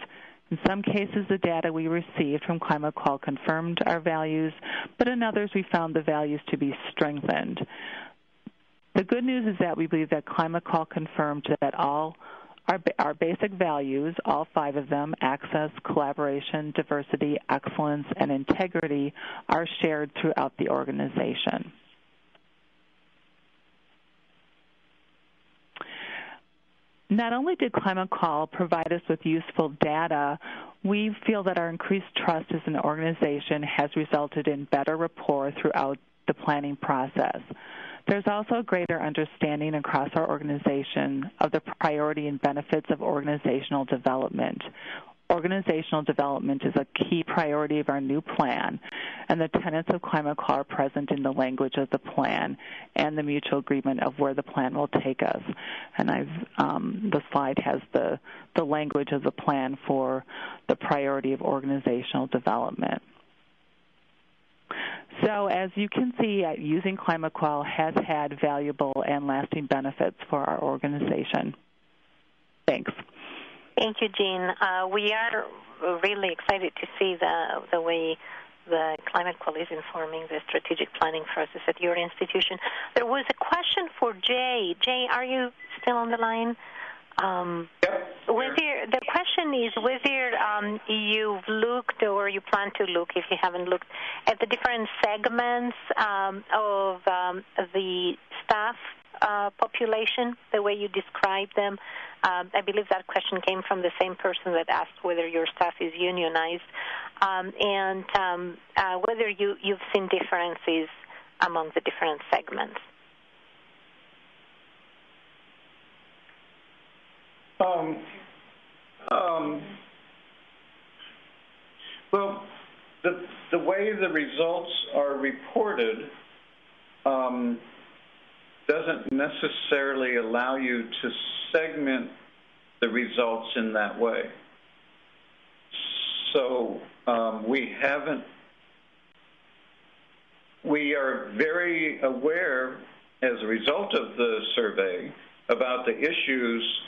In some cases, the data we received from ClimateQUAL confirmed our values, but in others, we found the values to be strengthened. The good news is that we believe that ClimateQUAL confirmed that all our basic values, all 5 of them, access, collaboration, diversity, excellence, and integrity, are shared throughout the organization. Not only did ClimateQUAL provide us with useful data, we feel that our increased trust as an organization has resulted in better rapport throughout the planning process. There's also a greater understanding across our organization of the priority and benefits of organizational development. Organizational development is a key priority of our new plan, and the tenets of ClimateQUAL are present in the language of the plan and the mutual agreement of where the plan will take us. And the slide has the language of the plan for the priority of organizational development. So as you can see, using ClimateQUAL has had valuable and lasting benefits for our organization. Thanks. Thank you, Jean. We are really excited to see the way the ClimateQUAL is informing the strategic planning process at your institution. There was a question for Jay. Jay, are you still on the line? Yep. The question is whether you've looked or you plan to look, if you haven't looked, at the different segments of the staff population, the way you describe them. I believe that question came from the same person that asked whether your staff is unionized, and whether you've seen differences among the different segments. Well, the way the results are reported doesn't necessarily allow you to segment the results in that way. So we are very aware as a result of the survey about the issues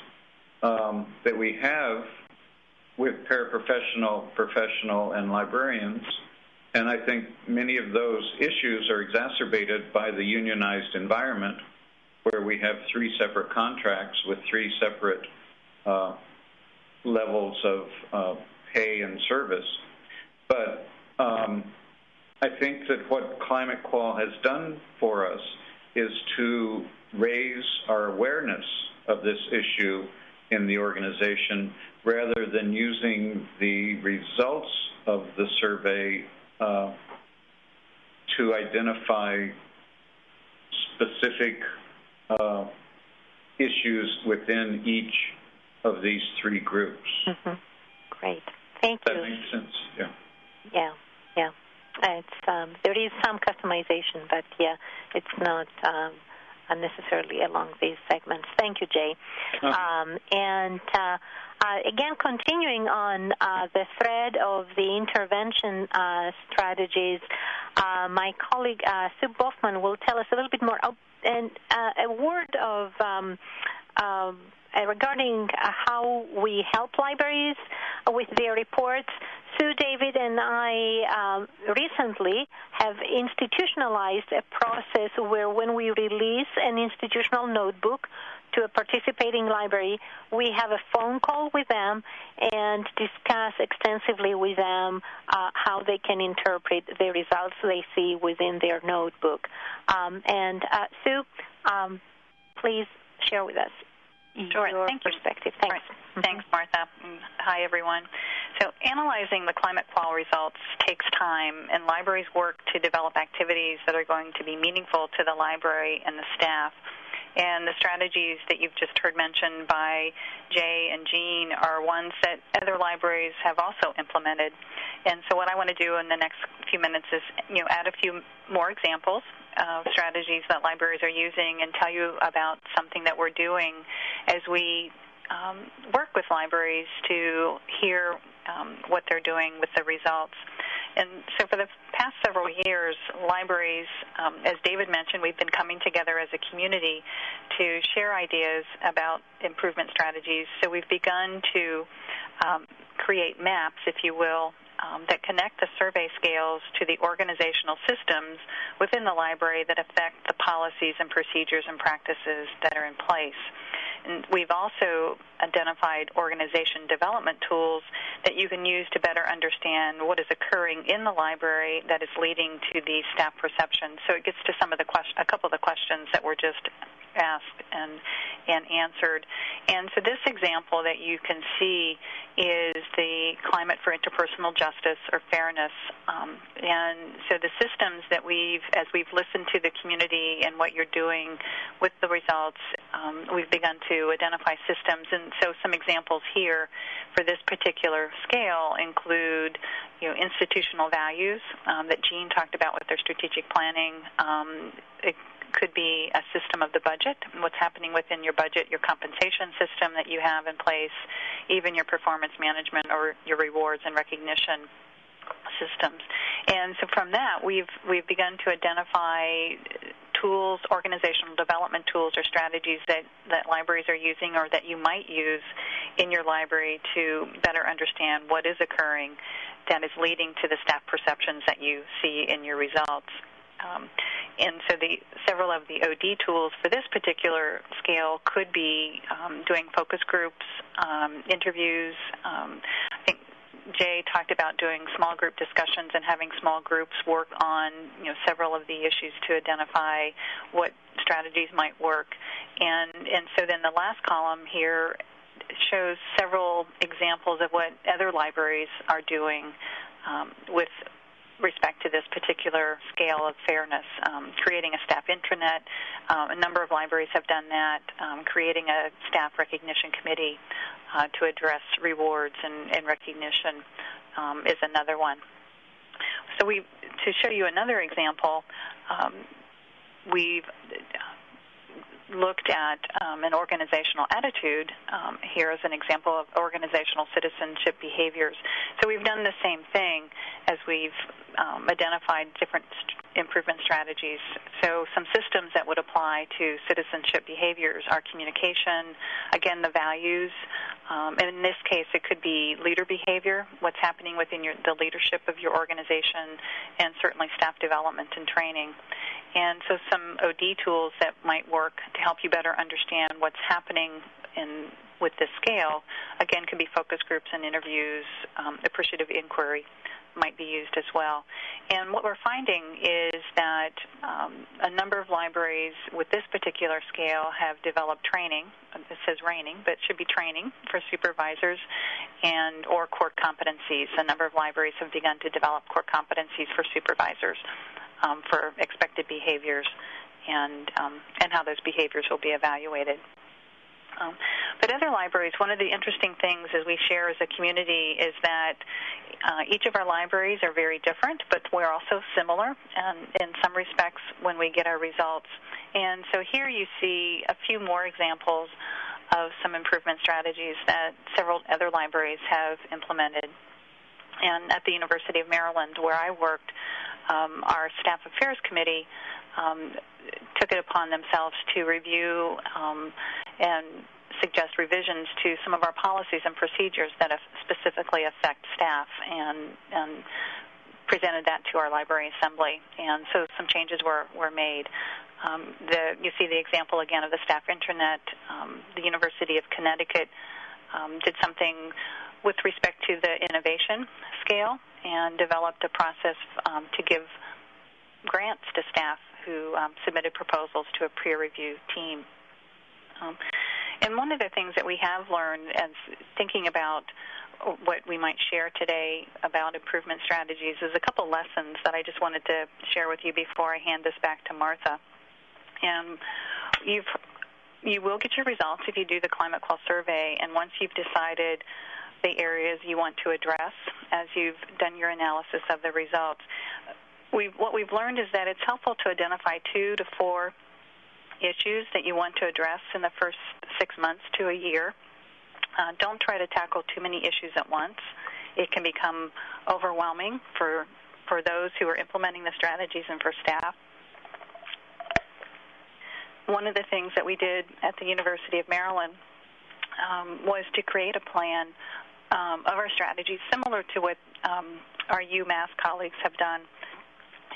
that we have with paraprofessional, professional, and librarians. And I think many of those issues are exacerbated by the unionized environment, where we have three separate contracts with three separate levels of pay and service. But I think that what ClimateQUAL has done for us is to raise our awareness of this issue in the organization, rather than using the results of the survey to identify specific issues within each of these three groups. Mm-hmm. Great. Thank you. That makes sense? Yeah. Yeah. It's there is some customization, but it's not unnecessarily along these segments. Thank you, Jay. And again, continuing on the thread of the intervention strategies, my colleague Sue Boffman will tell us a little bit more. And a word of regarding how we help libraries with their reports. Sue, David, and I recently have institutionalized a process where when we release an institutional notebook to a participating library, we have a phone call with them and discuss extensively with them how they can interpret the results they see within their notebook. Sue, please share with us your perspective. Thanks. Right. Thanks, Martha. Hi, everyone. So analyzing the ClimateQUAL results takes time, and libraries work to develop activities that are going to be meaningful to the library and the staff. And the strategies that you've just heard mentioned by Jay and Jean are ones that other libraries have also implemented. And so what I want to do in the next few minutes is, add a few more examples of strategies that libraries are using and tell you about something that we're doing as we work with libraries to hear what they're doing with the results. And so for the past several years, libraries, as David mentioned, we've been coming together as a community to share ideas about improvement strategies. So we've begun to create maps, if you will, that connect the survey scales to the organizational systems within the library that affect the policies and procedures and practices that are in place. And we've also identified organization development tools that you can use to better understand what is occurring in the library that is leading to the staff perception. So it gets to some of the a couple of the questions that were just asked and answered. And so this example that you can see is the climate for interpersonal justice or fairness. And so the systems that as we've listened to the community and what you're doing with the results, we've begun to identify systems. And so some examples here for this particular scale include, institutional values that Jean talked about with their strategic planning. It could be a system of the budget, what's happening within your budget, your compensation system that you have in place, even your performance management or your rewards and recognition systems. And so from that, we've begun to identify tools, organizational development tools or strategies that libraries are using or that you might use in your library to better understand what is occurring that is leading to the staff perceptions that you see in your results. And so several of the OD tools for this particular scale could be doing focus groups, interviews. I think Jay talked about doing small group discussions and having small groups work on several of the issues to identify what strategies might work. And so then the last column here shows several examples of what other libraries are doing with respect to this particular scale of fairness. Creating a staff intranet, a number of libraries have done that. Creating a staff recognition committee to address rewards and recognition is another one. So to show you another example, we've looked at an organizational attitude here as an example of organizational citizenship behaviors. So we've done the same thing as we've identified different improvement strategies. So some systems that would apply to citizenship behaviors are communication, again, the values. And in this case, it could be leader behavior, what's happening within the leadership of your organization, and certainly staff development and training. And so some OD tools that might work to help you better understand what's happening with this scale, again, could be focus groups and interviews. Appreciative inquiry might be used as well. And what we're finding is that a number of libraries with this particular scale have developed training. It says training, but it should be training for supervisors and or core competencies. A number of libraries have begun to develop core competencies for supervisors for expected behaviors and how those behaviors will be evaluated. But other libraries, one of the interesting things as we share as a community is that each of our libraries are very different, but we're also similar in some respects when we get our results. And so here you see a few more examples of some improvement strategies that several other libraries have implemented. And at the University of Maryland, where I worked, our Staff Affairs Committee took it upon themselves to review and suggest revisions to some of our policies and procedures that specifically affect staff and presented that to our library assembly. And so some changes were made. You see the example again of the staff intranet. The University of Connecticut did something with respect to the innovation scale and developed a process to give grants to staff who submitted proposals to a peer review team. And one of the things that we have learned as thinking about what we might share today about improvement strategies is a couple lessons that I just wanted to share with you before I hand this back to Martha. And you will get your results if you do the ClimateQUAL survey, and once you've decided the areas you want to address as you've done your analysis of the results, what we've learned is that it's helpful to identify 2 to 4 issues that you want to address in the first 6 months to a year. Don't try to tackle too many issues at once. It can become overwhelming for those who are implementing the strategies and for staff. One of the things that we did at the University of Maryland was to create a plan of our strategies similar to what our UMass colleagues have done,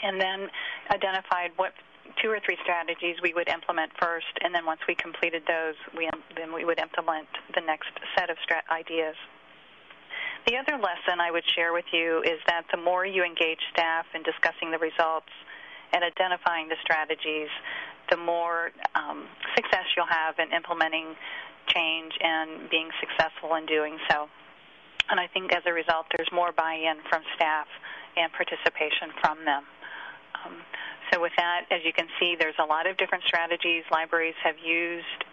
and then identified what 2 or 3 strategies we would implement first, and then once we completed those, then we would implement the next set of ideas. The other lesson I would share with you is that the more you engage staff in discussing the results and identifying the strategies, the more success you'll have in implementing change and being successful in doing so. And I think as a result, there's more buy-in from staff and participation from them. So with that, as you can see, there's a lot of different strategies libraries have used,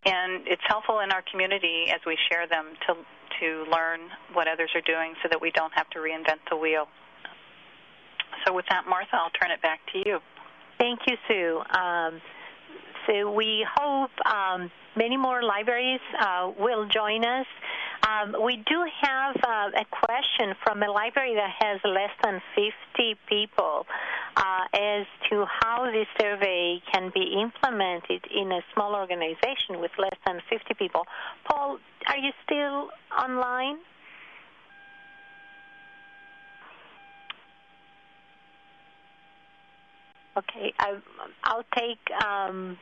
and it's helpful in our community as we share them to learn what others are doing so that we don't have to reinvent the wheel. So with that, Martha, I'll turn it back to you. Thank you, Sue. So we hope many more libraries will join us. We do have a question from a library that has less than 50 people as to how this survey can be implemented in a small organization with less than 50 people. Paul, are you still online? Okay, I'll take an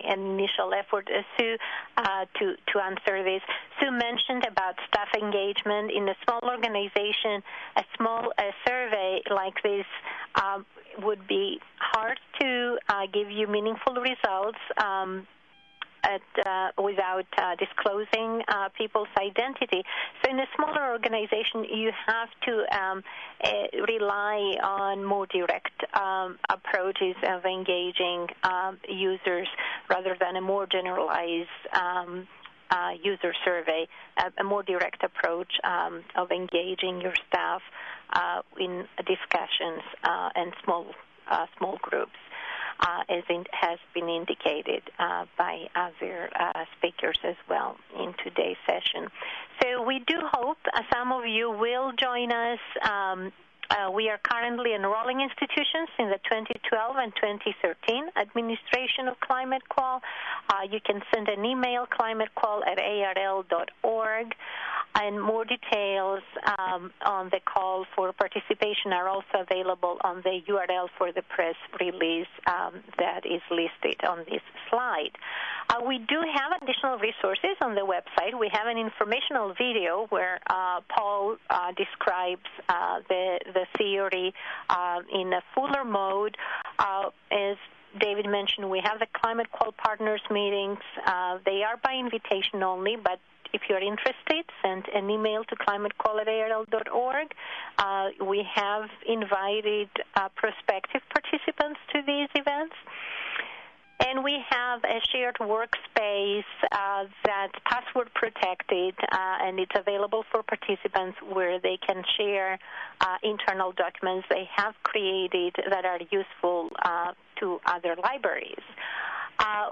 initial effort, Sue, to answer this. Sue mentioned about staff engagement in a small organization. A survey like this would be hard to give you meaningful results without disclosing people's identity. So in a smaller organization, you have to rely on more direct approaches of engaging users rather than a more generalized user survey, a more direct approach of engaging your staff in discussions and small groups. As has been indicated by other speakers as well in today's session. So we do hope some of you will join us. We are currently enrolling institutions in the 2012 and 2013 administration of ClimateQUAL. You can send an email, climatequal@arl.org, and more details on the call for participation are also available on the URL for the press release that is listed on this slide. We do have additional resources on the website. We have an informational video where Paul describes the theory in a fuller mode. As David mentioned, we have the ClimateQUAL Partners meetings. They are by invitation only, but if you're interested, send an email to climatequal@arl.org. We have invited prospective participants to these events. And we have a shared workspace that's password protected, and it's available for participants where they can share internal documents they have created that are useful to other libraries.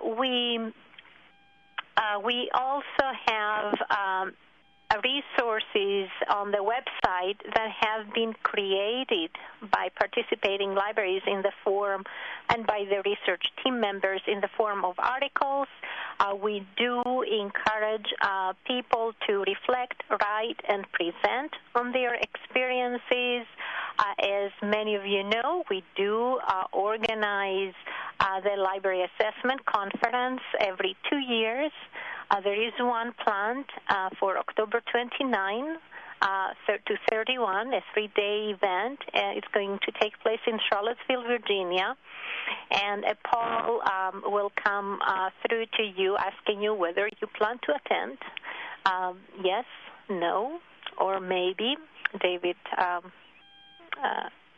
We also have resources on the website that have been created by participating libraries in the forum and by the research team members in the form of articles. We do encourage people to reflect, write, and present on their experiences. As many of you know, we do organize the Library Assessment Conference every 2 years. There is one planned for October 29 to 31, a 3-day event. It's going to take place in Charlottesville, Virginia. And a poll will come through to you asking you whether you plan to attend. Yes, no, or maybe. David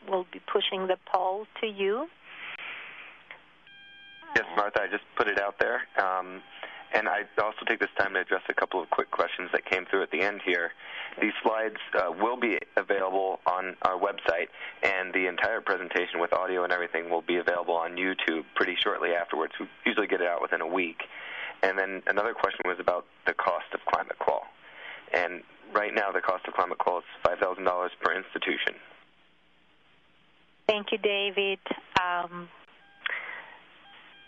will be pushing the poll to you. Yes, Martha, I just put it out there. And I also take this time to address a couple of quick questions that came through at the end here. These slides will be available on our website, and the entire presentation with audio and everything will be available on YouTube pretty shortly afterwards. We usually get it out within a week. And then another question was about the cost of ClimateQUAL. And right now the cost of ClimateQUAL is $5,000 per institution. Thank you, David.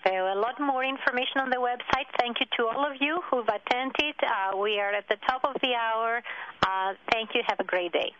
So a lot more information on the website. Thank you to all of you who've attended. We are at the top of the hour. Thank you. Have a great day.